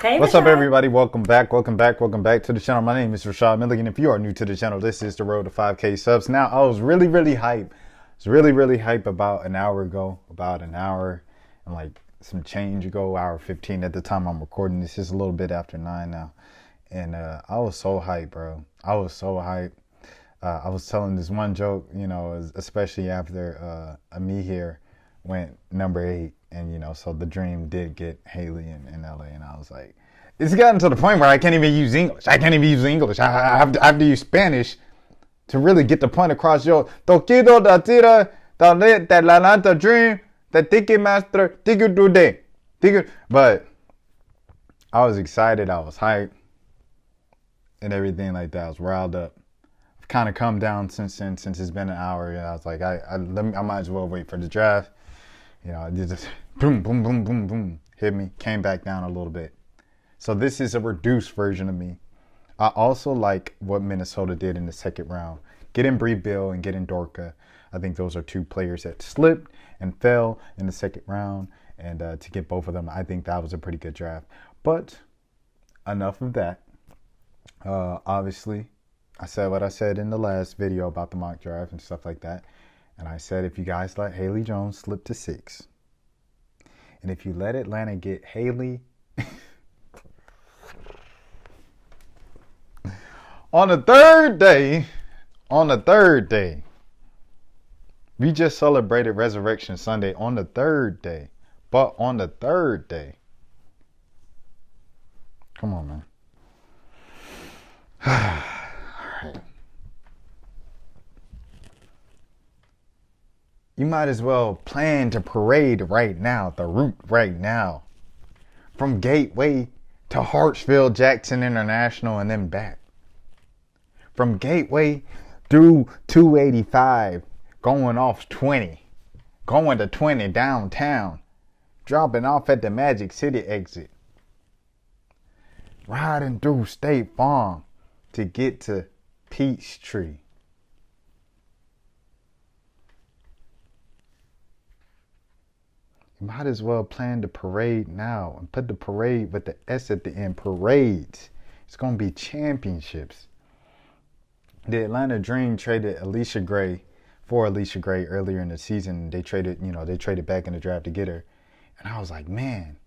Hey, What's up, Rashad. everybody? Welcome back to the channel. My name is Rashad Milligan. If you are new to the channel, this is the road to 5K subs. Now, I was really hype. I was really hype about an hour ago, about an hour and like some change ago, hour 15 at the time I'm recording this. It's a little bit after 9 now. And I was so hyped, bro. I was so hyped. I was telling this one joke, especially after me here went number 8. And, so the dream did get Haley in LA. And I was like, it's gotten to the point where I can't even use English. I have to use Spanish to really get the point across. Yo, Tokido da tira, da lit, that la la, the dream, the tiki master, tiki do day. But I was excited. I was hyped and everything like that. I was riled up. I've kind of come down since then, since it's been an hour. And I was like, I might as well wait for the draft. It just boom, hit me, came back down a little bit. So this is a reduced version of me. I also like what Minnesota did in the second round. Getting Bree Bill and getting Dorka. I think those are two players that slipped and fell in the second round. And to get both of them, I think that was a pretty good draft. But enough of that. Obviously, I said what I said in the last video about the mock draft and stuff like that. And I said, if you guys let Haley Jones slip to 6, and if you let Atlanta get Haley on the third day, we just celebrated Resurrection Sunday on the third day. But on the third day, come on, man. All right. You might as well plan to parade right now, the route right now. From Gateway to Hartsfield Jackson International and then back. From Gateway through 285, going off 20. Going to 20 downtown. Dropping off at the Magic City exit. Riding through State Farm to get to Peachtree. You might as well plan the parade now and put the parade with the S at the end. Parades. It's going to be championships. The Atlanta Dream traded Alicia Gray for Alicia Gray earlier in the season. They traded back in the draft to get her. And I was like, man,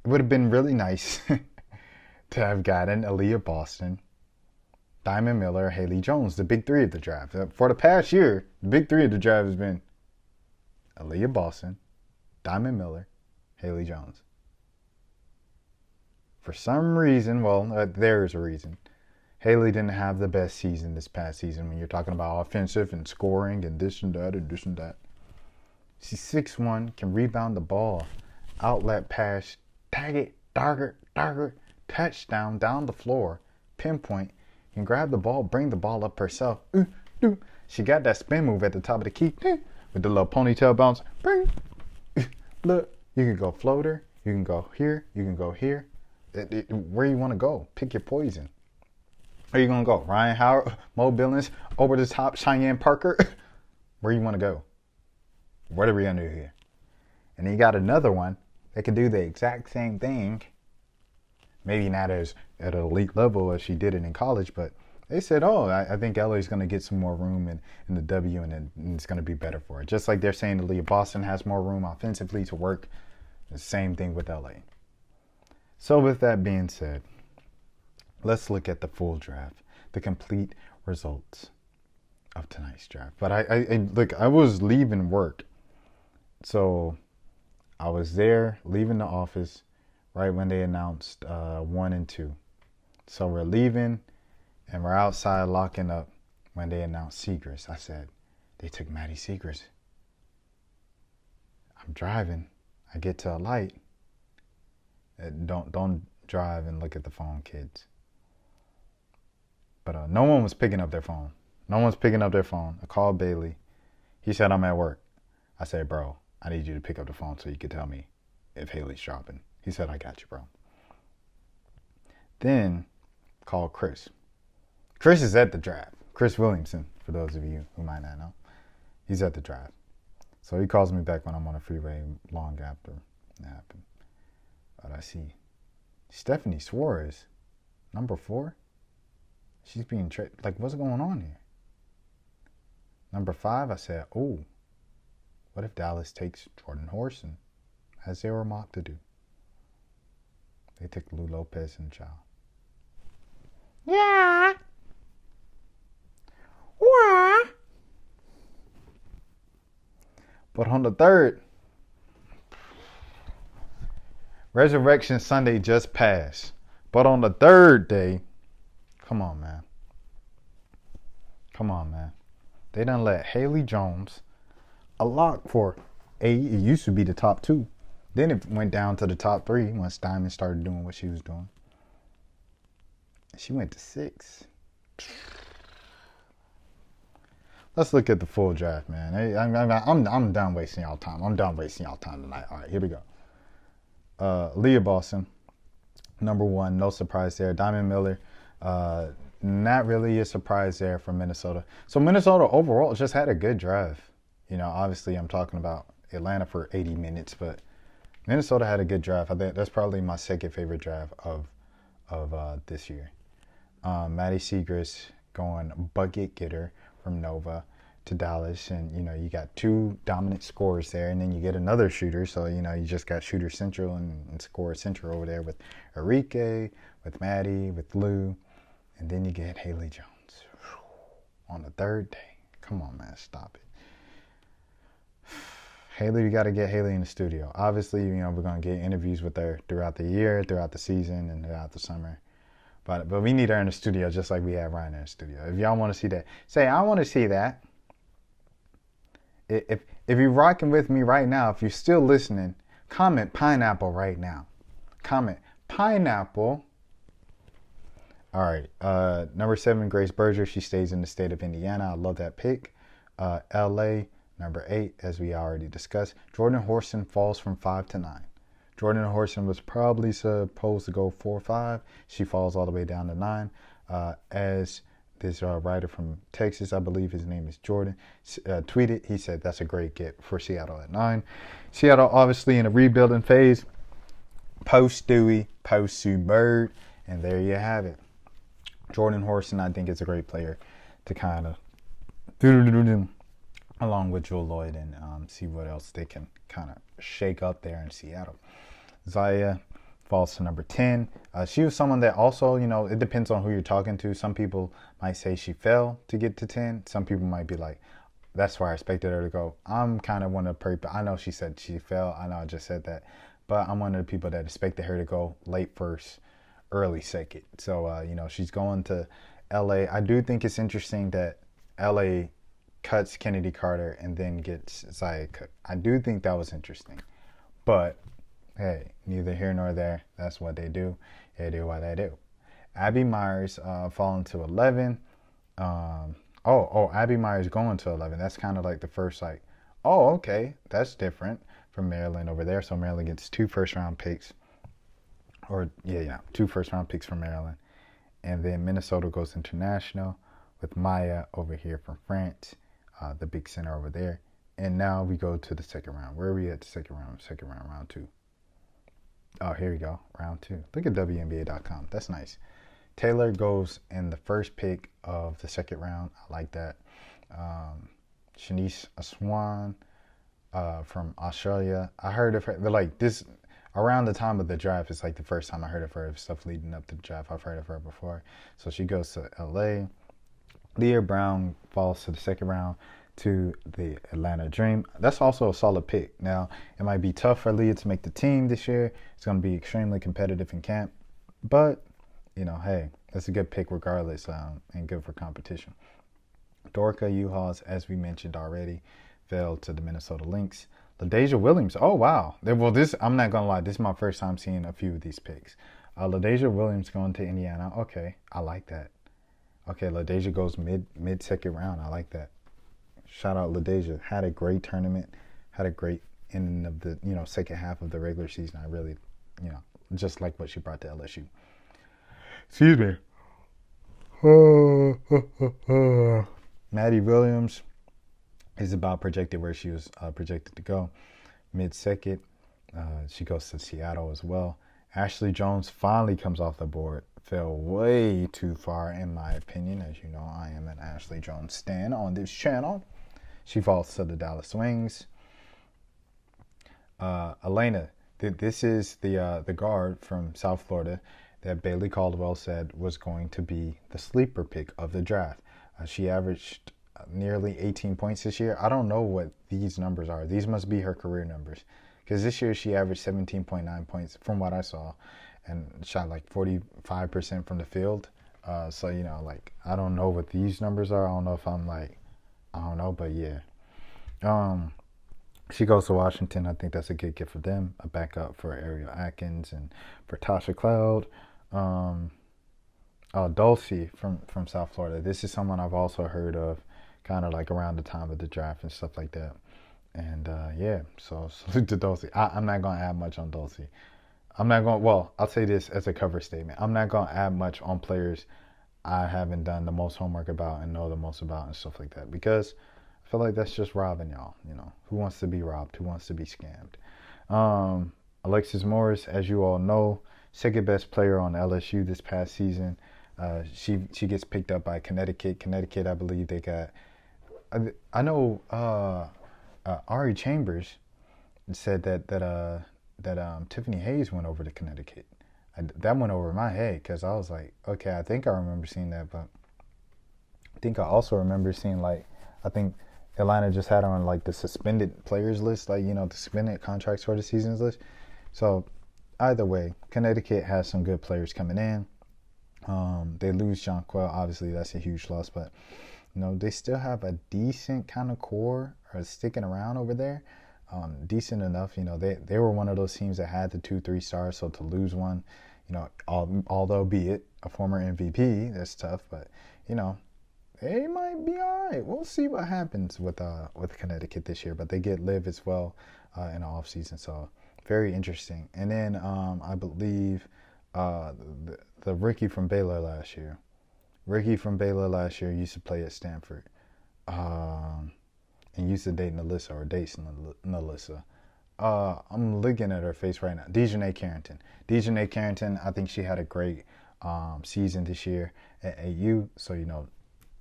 it would have been really nice to have gotten Aaliyah Boston, Diamond Miller, Haley Jones, the big three of the draft. For the past year, the big three of the draft has been Aaliyah Boston, Diamond Miller, Haley Jones. For some reason, there's a reason. Haley didn't have the best season this past season when you're talking about offensive and scoring and this and that and this and that. She's 6'1", can rebound the ball, outlet pass, tag it, darker, touchdown down the floor, pinpoint, can grab the ball, bring the ball up herself. She got that spin move at the top of the key with the little ponytail bounce. Look, you can go floater, you can go here, you can go here. Where you want to go, pick your poison. Where you going to go? Ryan Howard, Mo Billings, over the top, Cheyenne Parker. Where you want to go? What are we going to do here? And then you got another one that can do the exact same thing. Maybe not as at an elite level as she did it in college, but they said, I think LA's going to get some more room in the W, and it's going to be better for her. Just like they're saying Aaliyah Boston has more room offensively to work. The same thing with LA. So with that being said, let's look at the full draft, the complete results of tonight's draft. But I was leaving work. So I was there leaving the office right when they announced 1 and 2. So we're leaving and we're outside locking up when they announced Seagrass. I said, they took Maddie Seagrass. I'm driving. I get to a light. Don't drive and look at the phone, kids. But no one was picking up their phone. No one's picking up their phone. I called Bailey. He said, I'm at work. I said, bro, I need you to pick up the phone so you can tell me if Haley's dropping. He said, I got you, bro. Then called Chris. Chris is at the draft. Chris Williamson, for those of you who might not know. He's at the draft. So he calls me back when I'm on the freeway long after it happened. But I see Stephanie Suarez, number 4. She's being traded. Like, what's going on here? Number 5, I said, oh, what if Dallas takes Jordan Horson, as they were mocked to do? They took Lou Lopez and Chow. Yeah. Wah. But on the 3rd, Resurrection Sunday just passed. But on the 3rd day, come on, man. They done let Haley Jones, a lock for it used to be the top 2. Then it went down to the top 3 once Diamond started doing what she was doing. She went to 6. Let's look at the full draft, man. I'm done wasting y'all time. I'm done wasting y'all time tonight. All right, here we go. Leah Boston, number 1. No surprise there. Diamond Miller, not really a surprise there for Minnesota. So Minnesota overall just had a good draft. You know, obviously I'm talking about Atlanta for 80 minutes, but Minnesota had a good draft. I think that's probably my second favorite draft of this year. Maddie Siegrist going bucket getter from Nova to Dallas, and you know you got 2 dominant scorers there, and then you get another shooter. So you know you just got shooter central and scorer central over there with Enrique, with Maddie, with Lou, and then you get Haley Jones on the 3rd day. Come on, man, stop it. Haley, we got to get Haley in the studio. Obviously, you know we're gonna get interviews with her throughout the year, throughout the season, and throughout the summer. But we need her in the studio just like we have Ryan in the studio. If y'all want to see that, say, I want to see that. If you're rocking with me right now, if you're still listening, comment pineapple right now. Comment pineapple. All right. Number 7, Grace Berger. She stays in the state of Indiana. I love that pick. LA, number 8, as we already discussed. Jordan Horson falls from 5 to 9. Jordan Horson was probably supposed to go 4 or 5. She falls all the way down to 9. As this writer from Texas, I believe his name is Jordan, tweeted, he said that's a great get for Seattle at 9. Seattle obviously in a rebuilding phase. Post Dewey, post Sue Bird, and there you have it. Jordan Horson, I think, is a great player to kind of along with Joel Lloyd and see what else they can kind of shake up there in Seattle. Zaya falls to number 10. She was someone that also, you know, it depends on who you're talking to. Some people might say she fell to get to 10. Some people might be like, that's where I expected her to go. I'm kind of one of the people, I know she said she fell. I know I just said that. But I'm one of the people that expected her to go late first, early second. So, you know, she's going to LA. I do think it's interesting that LA cuts Kennedy Carter and then gets Zaya Cook. I do think that was interesting. But hey, neither here nor there. That's what they do. They do what they do. Abby Myers falling to 11. Abby Myers going to 11. That's kind of like the first, like, oh, okay, that's different from Maryland over there. So Maryland gets 2 first-round picks. Or, 2 first-round picks from Maryland. And then Minnesota goes international with Maya over here from France, the big center over there. And now we go to the second round. Where are we at the second round? Round 2. Oh, here we go. Round 2. Look at WNBA.com. That's nice. Taylor goes in the first pick of the second round. I like that. Shanice Aswan from Australia. I heard of her. Like this around the time of the draft. It's like the first time I heard of her. Stuff leading up to the draft. I've heard of her before. So she goes to LA. Leah Brown falls to the second round to the Atlanta Dream. That's also a solid pick. Now, it might be tough for Leah to make the team this year. It's going to be extremely competitive in camp. But, you know, hey, that's a good pick regardless, and good for competition. Dorka Uhas, as we mentioned already, fell to the Minnesota Lynx. LaDasia Williams, oh, wow. Well, I'm not going to lie, this is my first time seeing a few of these picks. LaDasia Williams going to Indiana. Okay, I like that. Okay, LaDasia goes mid-second round. I like that. Shout out LaDasia. Had a great tournament. Had a great ending of the, second half of the regular season. I really, just like what she brought to LSU. Excuse me. Maddie Williams is about projected where she was projected to go. Mid-second. She goes to Seattle as well. Ashley Jones finally comes off the board. Fell way too far, in my opinion. As you know, I am an Ashley Jones stan on this channel. She falls to the Dallas Wings. Elena, this is the guard from South Florida that Bailey Caldwell said was going to be the sleeper pick of the draft. She averaged nearly 18 points this year. I don't know what these numbers are. These must be her career numbers. Because this year she averaged 17.9 points from what I saw and shot like 45% from the field. So, you know, like, I don't know what these numbers are. I don't know if I'm like, I don't know, but yeah. She goes to Washington. I think that's a good gift for them. A backup for Ariel Atkins and for Tasha Cloud. Dulcie from South Florida. This is someone I've also heard of kind of like around the time of the draft and stuff like that. And yeah, so salute to Dulcie. I'm not going to add much on Dulcie. I'll say this as a cover statement. I'm not going to add much on players I haven't done the most homework about and know the most about and stuff like that. Because I feel like that's just robbing y'all. You know, who wants to be robbed? Who wants to be scammed? Alexis Morris, as you all know, second best player on LSU this past season. She gets picked up by Connecticut. Connecticut, I believe they got. I know Ari Chambers said that Tiffany Hayes went over to Connecticut. That went over my head because I was like, okay, I think I remember seeing that, but I think I also remember seeing like, I think Atlanta just had her on like the suspended players list, like, you know, the suspended contracts for the seasons list. So either way, Connecticut has some good players coming in. They lose Jonquel, obviously that's a huge loss, but you know, they still have a decent kind of core or sticking around over there. Decent enough, you know, they were one of those teams that had the 2-3 stars, so to lose one, you know, although be it a former MVP, that's tough, but you know, they might be all right. We'll see what happens with Connecticut this year, but they get Liv as well in the offseason, so very interesting. And then I believe the rookie from Baylor last year. Ricky from Baylor last year used to play at Stanford. And used to date Nalissa or dates Nalissa. I'm looking at her face right now. Dejanay Carrington, I think she had a great season this year at AU. So, you know,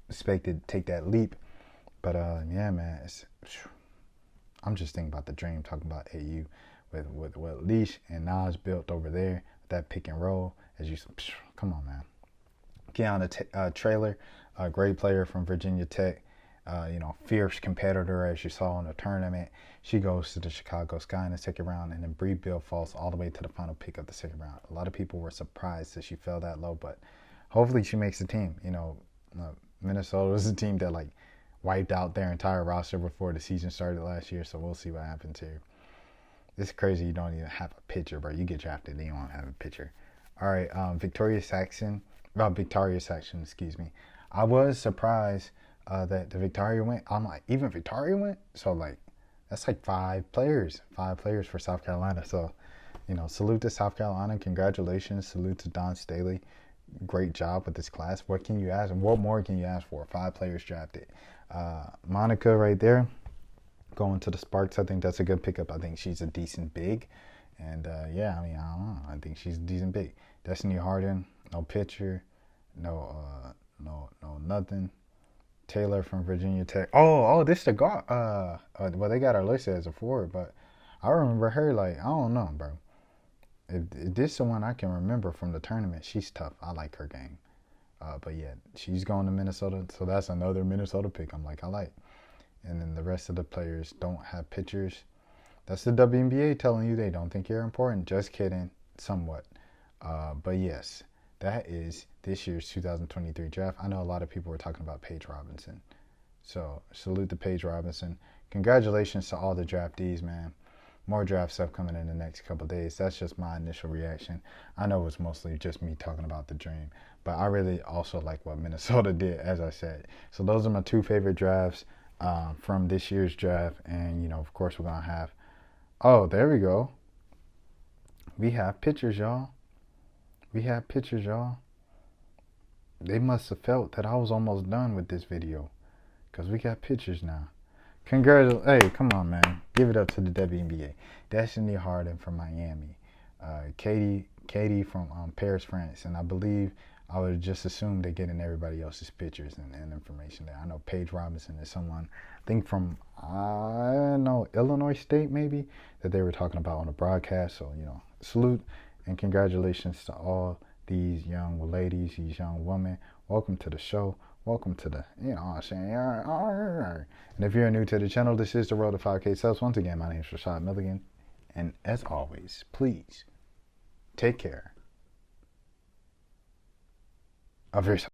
expected to take that leap. But, yeah, man, I'm just thinking about the dream, talking about AU with what Leash and Nas built over there, that pick and roll. Come on, man. Kiana Traylor, a great player from Virginia Tech. You know, fierce competitor, as you saw in the tournament. She goes to the Chicago Sky in the second round, and then Bree Bill falls all the way to the final pick of the second round. A lot of people were surprised that she fell that low, but hopefully she makes the team. You know, Minnesota was a team that like wiped out their entire roster before the season started last year, so we'll see what happens here. It's crazy you don't even have a pitcher, bro. You get drafted and you don't have a pitcher. All right, Victoria Saxon, excuse me. I was surprised that the Victoria went. I'm like, even Victoria went? So, like, that's like five players for South Carolina. So, you know, salute to South Carolina. Congratulations. Salute to Don Staley. Great job with this class. What can you ask? And what more can you ask for? 5 players drafted. Monica right there, going to the Sparks. I think that's a good pickup. I think she's a decent big. And, yeah, I mean, I don't know. I think she's a decent big. Destiny Harden, no pitcher. No nothing. Taylor from Virginia Tech. Oh, this the guard. Well, they got her listed as a forward, but I remember her like, I don't know, bro. If this is the one I can remember from the tournament. She's tough. I like her game. But yeah, she's going to Minnesota, so that's another Minnesota pick. I'm like, I like. And then the rest of the players don't have pitchers. That's the WNBA telling you they don't think you're important. Just kidding, somewhat. But yes. That is this year's 2023 draft. I know a lot of people were talking about Paige Robinson. So, salute to Paige Robinson. Congratulations to all the draftees, man. More draft stuff coming in the next couple of days. That's just my initial reaction. I know it's mostly just me talking about the dream. But I really also like what Minnesota did, as I said. So, those are my 2 favorite drafts from this year's draft. And, you know, of course, we're going to have... Oh, there we go. We have pictures, y'all. We have pictures, y'all. They must have felt that I was almost done with this video, because we got pictures now. Hey, come on, man. Give it up to the WNBA. Destiny Harden from Miami. Katie Katie from Paris, France, and I believe I would just assume they're getting everybody else's pictures and information there. I know Paige Robinson is someone, I think from, I don't know, Illinois State maybe, that they were talking about on the broadcast. So, salute and congratulations to all these young ladies, these young women. Welcome to the show. Welcome to the, what I'm saying. And if you're new to the channel, this is the Road to 5K Subs. Once again, my name is Rashad Milligan. And as always, please take care of yourself.